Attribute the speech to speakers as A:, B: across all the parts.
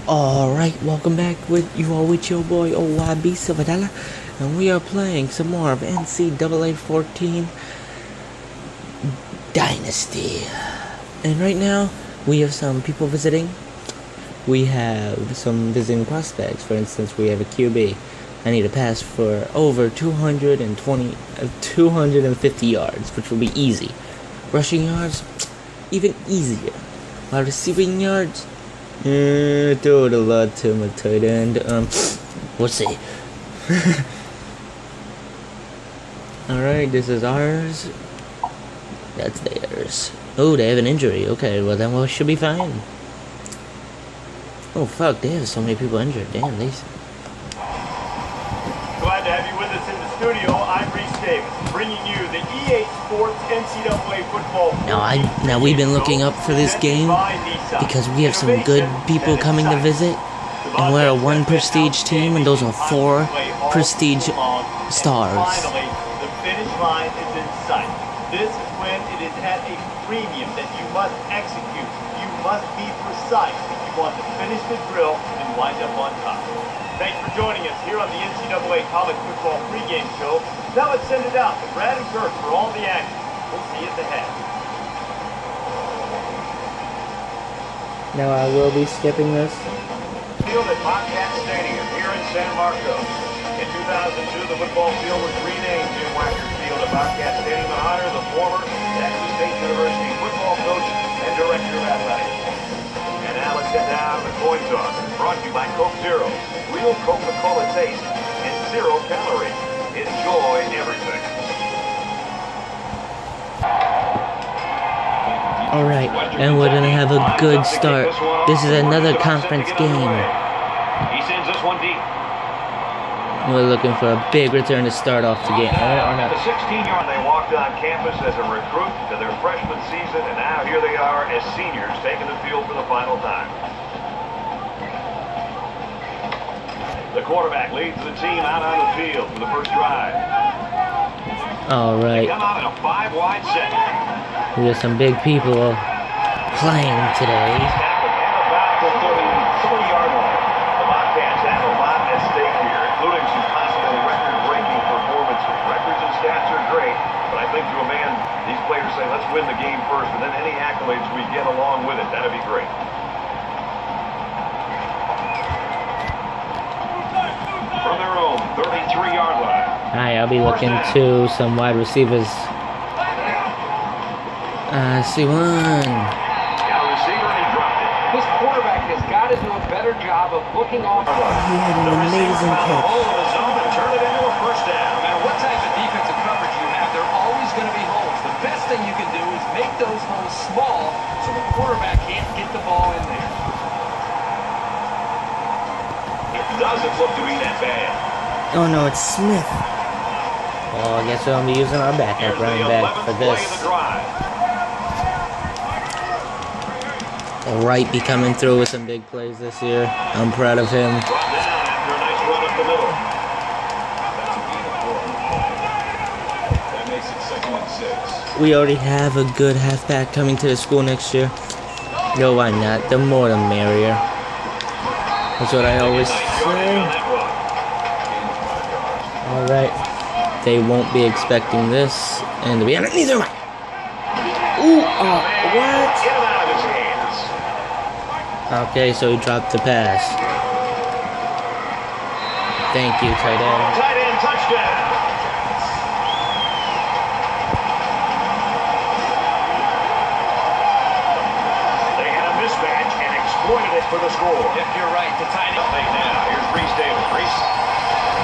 A: Alright, welcome back with your boy OYB Silvadella, and we are playing some more of NCAA 14 Dynasty. And right now, we have some people visiting. We have some visiting prospects. For instance, we have a QB. I need a pass for over 250 yards, which will be easy. Rushing yards, even easier. While receiving yards, throw it a lot to my tight end. We'll see. Alright, this is ours. That's theirs. Oh, they have an injury. Okay, well then we should be fine. Oh fuck, they have so many people injured. Damn, these.
B: Glad to have you with us in the studio. I'm Reese Davis, bringing you the EA Sports NCAA football.
A: Now we've been looking up for this game because we have some good people coming to visit, and we're a 1 prestige team, and those are 4 prestige stars.
B: Finally, the finish line is in sight. This is when it is at a premium that you must execute. You must be precise if you want to finish the drill and wind up on top. Thanks for joining us here on the NCAA College Football pregame show. Now let's send it out to Brad and Kirk for all the action. We'll see you at the head.
A: Now I will be skipping this.
B: Field at Bobcat Stadium here in San Marcos. In 2002, the football field was renamed Jim Wacker Field at Bobcat Stadium in honor of the former Texas State University football coach and director of athletics. And now let's get down to the coin toss. Brought to you by Coke Zero. Real Coca-Cola taste and 0 calories. Enjoy everything.
A: Alright, and we're gonna have a good start. This is another conference game.
B: He sends this one deep.
A: We're looking for a big return to start off the game.
B: At the 16-yard, they walked on campus as a recruit to their freshman season, and now here they are as seniors taking the field for the final time. The quarterback leads the team out on the field for the first drive.
A: All right.
B: They come out in a 5-wide set.
A: We have some big people playing today.
B: About the 30-yard line. The Bobcats have a lot at stake here, including some possible record-breaking performances. Records and stats are great, but I think to a man, these players say, let's win the game first, and then any accolades we get along with it, that'd be great. From their own 33-yard line.
A: Hi, I'll be looking to some wide receivers. See one.
B: Got a receiver and he dropped it.
C: This quarterback has got to do a better job of looking off.
A: He had an amazing catch.
B: Turn it into a first down.
C: No matter what type of defensive coverage you have, there are always going to be holes. The best thing you can do is make those holes small so the quarterback can't get the ball in there.
B: It doesn't look to be that bad.
A: Oh no, it's Smith. Well, I guess we'll be using our backup running back for this. Wright be coming through with some big plays this year. I'm proud of him. We already have a good halfback coming to the school next year. No, why not? The more the merrier. That's what I always say. Alright. They won't be expecting this. And we haven't neither one. Ooh, what? Okay, so he dropped the pass. Thank you, tight end.
B: Tight end touchdown. They had a mismatch and exploited it for the score.
C: If you're right, the tight end.
B: Now, here's Reese Davis. Reese.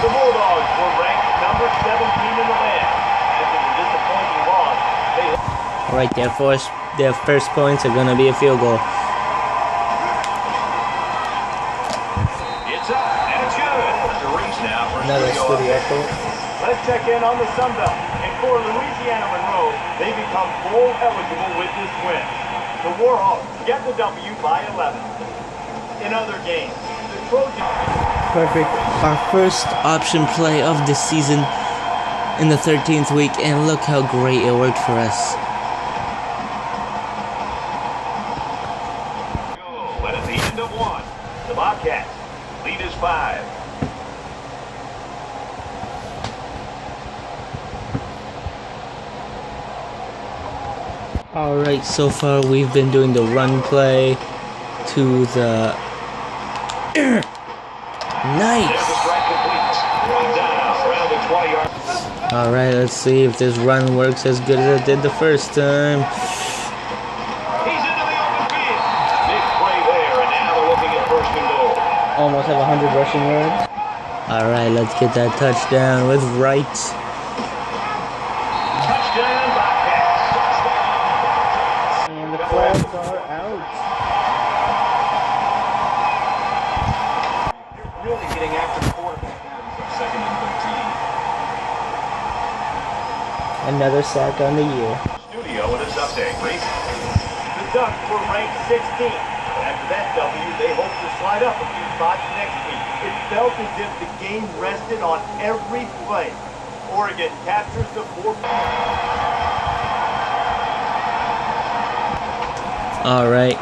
B: The Bulldogs were ranked number 17 in the land. After the disappointing loss,
A: Alright, their first points are gonna be a field goal. Another studio quote.
B: Let's check in on the Sun Belt. And for Louisiana Monroe, they become bowl eligible with this win. The Warhawks get the W by 11. In other games, the Trojans...
A: Perfect. Our first option play of the season in the 13th week, and look how great it worked for us.
B: But at the end of one, The Bobcats lead is 5.
A: Alright, so far we've been doing the run play to the... Nice! Alright, let's see if this run works as good as it did the first time.
B: He's into the open field. Big play there, and now they're looking at 1st and goal.
A: Almost have 100 rushing yards. Alright, let's get that touchdown with Wright.
B: Touchdown, Bobcats.
A: And the flags are out.
C: You're really getting after the quarterback now. 2nd and 13.
A: Another sack on the year.
B: Studio with this update, Reese. The Ducks were ranked 16th. After that W, they hope to slide up a few spots next week. It felt as if the game rested on every play. Oregon captures the 4.
A: Alright.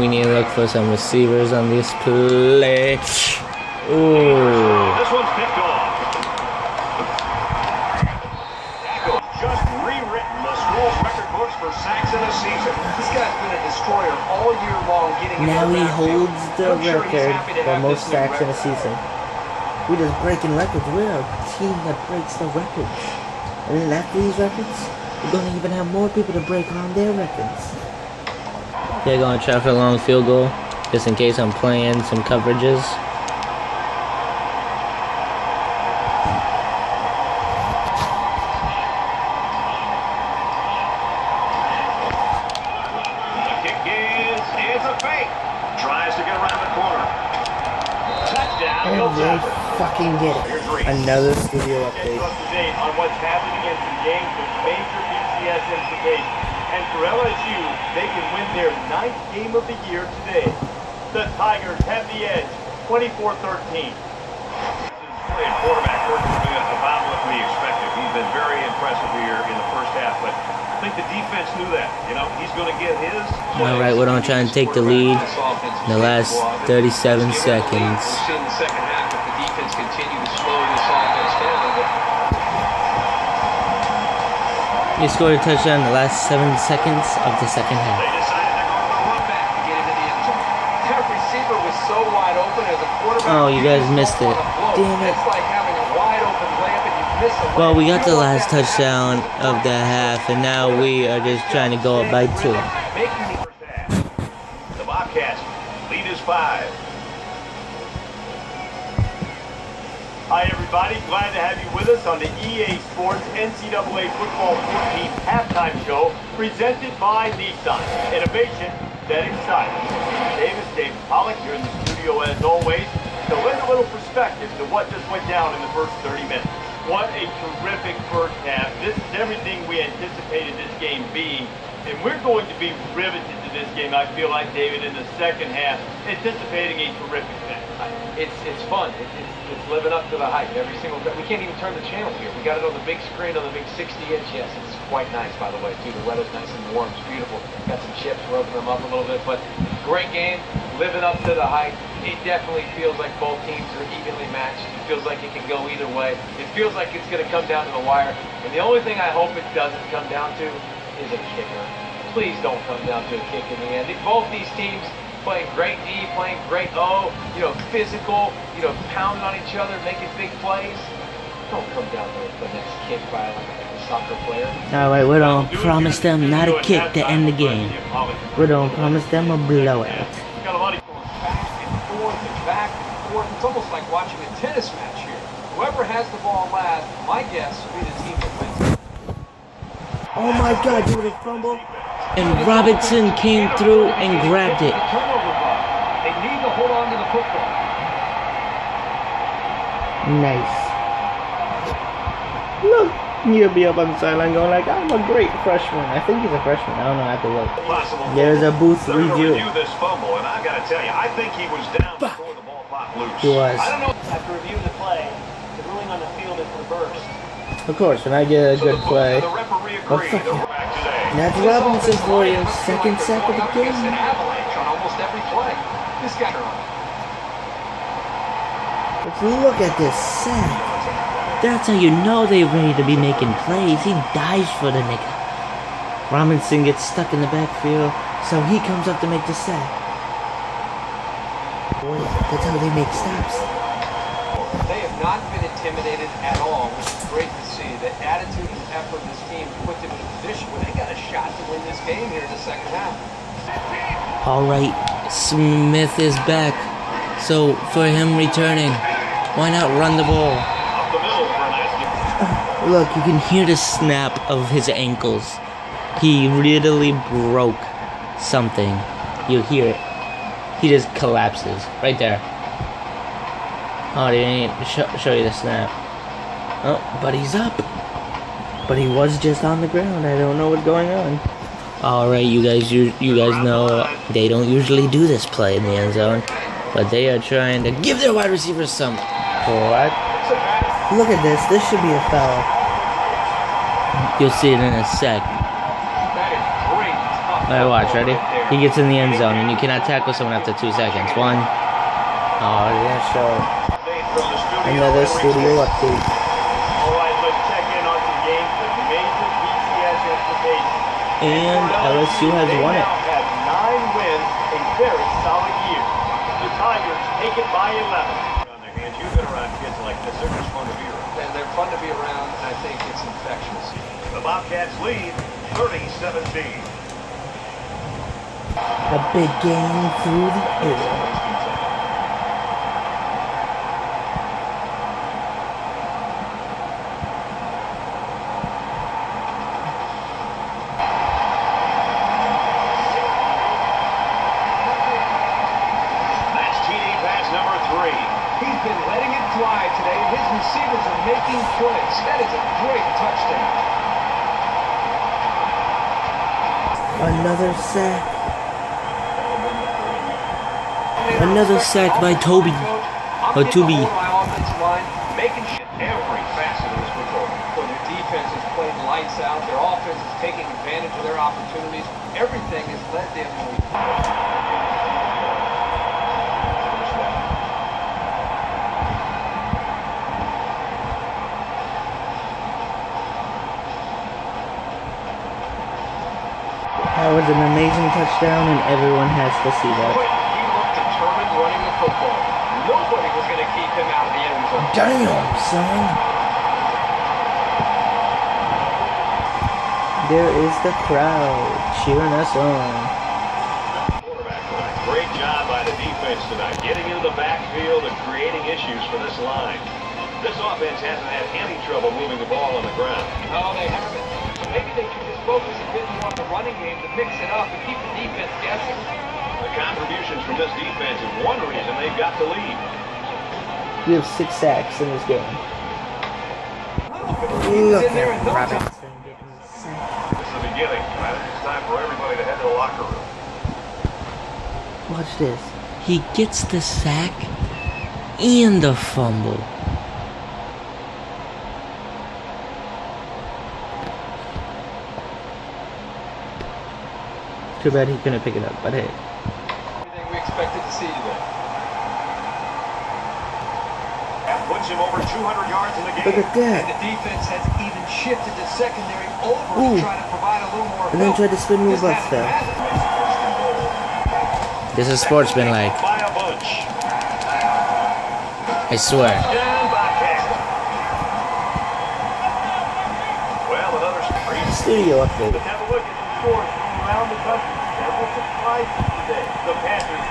A: We need to look for some receivers on this play. Ooh.
B: This one's picked off. Just rewritten the school's record books for sacks in a season.
C: This guy's been a destroyer all year long.
A: Now he holds the record for most sacks in a season. We're just breaking records. We're a team that breaks the records. And then after these records, we're going to even have more people to break on their records. They're going to try for a long field goal, just in case I'm playing some coverages. And they fucking get it. Another studio update.
B: On what's happening in some games with major BCS implications. And for LSU, they can win their 9th game of the year today. The Tigers have the edge, 24-13.
D: Quarterback work is doing about what we expected. He's been very impressive here in the first half, but I think the defense knew that. You know, he's going to get his.
A: All right, we're going to try and take the lead in the last 37 seconds.
C: In the second half, if the defense continue to slow this offense down.
A: You scored a touchdown in the last 7 seconds of the second half.
C: They decided they're going to run back to get into the end zone. That receiver was so wide open as a quarterback.
A: Oh, you guys missed it. Damn it.
C: It's like having a wide open layup and you miss a layup.
A: Well, we got the last touchdown of the half, and now we are just trying to go up by 2.
B: The Bobcats lead is 5. Hi everybody, glad to have you with us on the EA Sports NCAA Football 14 halftime show presented by Nissan. Innovation that excites. David Pollock here in the studio as always to lend a little perspective to what just went down in the first 30 minutes. What a terrific first half. This is everything we anticipated this game being. And we're going to be riveted to this game, I feel like, David, in the second half, anticipating a terrific finish.
C: It's fun. It's living up to the hype every single time. We can't even turn the channel here. We got it on the big screen, on the big 60-inch. Yes, it's quite nice, by the way, too. The weather's nice and warm. It's beautiful. Got some chips. We're opening them up a little bit. But great game. Living up to the hype. It definitely feels like both teams are evenly matched. It feels like it can go either way. It feels like it's going to come down to the wire. And the only thing I hope it doesn't come down to is a kicker. Please don't come down to a kick in the end. Both these teams playing great D, playing great O, physical, pounding on each other, making big plays. Don't come down to the next kick by like a soccer player.
A: All right, we don't promise them not a kick to end the game. We don't promise them a blowout.
C: Back and forth and back and forth. It's almost like watching a tennis match here. Whoever has the ball last, my guess will be the team that wins.
A: Oh my God, you would have fumbled. And Robinson came through and grabbed it.
C: Turnover ball. They need to hold on to the football.
A: Nice. Look, you'll be up on the sideline going like, I'm a great freshman. I think he's a freshman. I don't know. I have to look. There's a booth review.
D: This fumble, and I got to tell you, I think he was down before the ball popped loose.
A: He was.
C: I don't know.
E: After reviewing the play, the ruling on the field is reversed.
A: Of course, when I get a good play.
D: The referee
A: Oh,
D: agreed.
A: fuck
D: They're
A: yeah.
D: back today.
A: That's Robinson for you. Second sack of the game.
C: It's an avalanche on almost every play. This guy on.
A: Let's look at this sack. That's how you know they're ready to be making plays. He dives for the nigga. Robinson gets stuck in the backfield, so he comes up to make the sack. Boy, that's how they make stops.
C: They have not been intimidated at all, which is great to see. The attitude and effort of this team put them in a position where they got a shot to win this game here in the second half.
A: Alright, Smith is back. So, for him returning, why not run the ball? Look, you can hear the snap of his ankles. He literally broke something. You hear it. He just collapses. Right there. Oh, they didn't show you the snap. Oh, but he's up. But he was just on the ground. I don't know what's going on. Alright, you guys know they don't usually do this play in the end zone. But they are trying to give their wide receivers some. What? Look at this. This should be a foul. You'll see it in a sec. Alright, watch. Ready? He gets in the end zone, and you cannot tackle someone after 2 seconds. 1. Oh, yeah, sure. Another studio update.
B: Alright, let's check in on some games with major BCS implications.
A: And LSU has won it.
B: They now have 9 wins, a very solid year. The Tigers take it by 11. On their hands, you've been around kids like this. They're just fun to be around.
C: And they're fun to be around, and I think it's infectious.
B: The Bobcats lead 30-17.
A: A big game through the air.
C: He's been letting it fly today. His receivers are making plays. That is a great touchdown.
A: Another sack. Another sack by Toby. Or Toby.
C: Making every facet of this football. When their defense is playing lights out, their offense is taking advantage of their opportunities. Everything has led them to.
A: That was an amazing touchdown, and everyone has to see that.
C: He looked determined running the football. Nobody was going to keep him out of the end zone.
A: Damn, son. There is the crowd cheering us on.
D: Quarterback line. Great job by the defense tonight, getting into the backfield and creating issues for this line. This offense hasn't had any trouble moving the ball on the ground.
C: No, they haven't. Maybe they should just focus a bit more on the running game to mix it up and keep the defense guessing.
D: The contributions from this defense is one reason they've got the lead.
A: We have 6 sacks in this game. Look at Robinson getting sacked.
D: This is the beginning. I think it's time for everybody to head to the locker room.
A: Watch this. He gets the sack and the fumble. Too bad he couldn't pick it up, but hey.
C: Everything we expected to see today.
B: That puts him over 200 yards in the game.
A: Look at that.
C: And the defense has even shifted the secondary over
A: Ooh.
C: to try to provide a little more
A: And then
C: help.
A: tried to spin move up stuff. This is sportsmanlike.
B: By a bunch.
A: I swear.
B: Down by half. Well, another
A: Studio update.
B: Let's have a look at the scores from around the country. Several surprises today. The Panthers.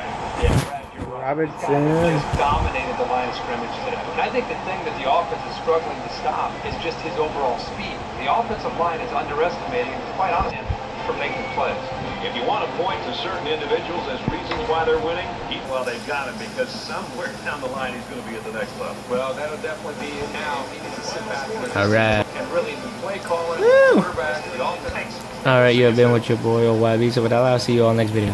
A: Robertson.
C: Just dominated the line of scrimmage today. And I think the thing that the offense is struggling to stop is just his overall speed. The offensive line is underestimating him, quite honestly, for making plays.
D: If you want to point to certain individuals as reasons why they're winning, well, they've got him because somewhere down the line he's going to be at the next level.
C: Well, that'll definitely be it now. He needs to sit back and
A: All right.
C: and really the play calling,
A: Woo.
C: quarterback, the offense.
A: Alright, you have been with your boy, OYB. So with that, I'll see you all next video.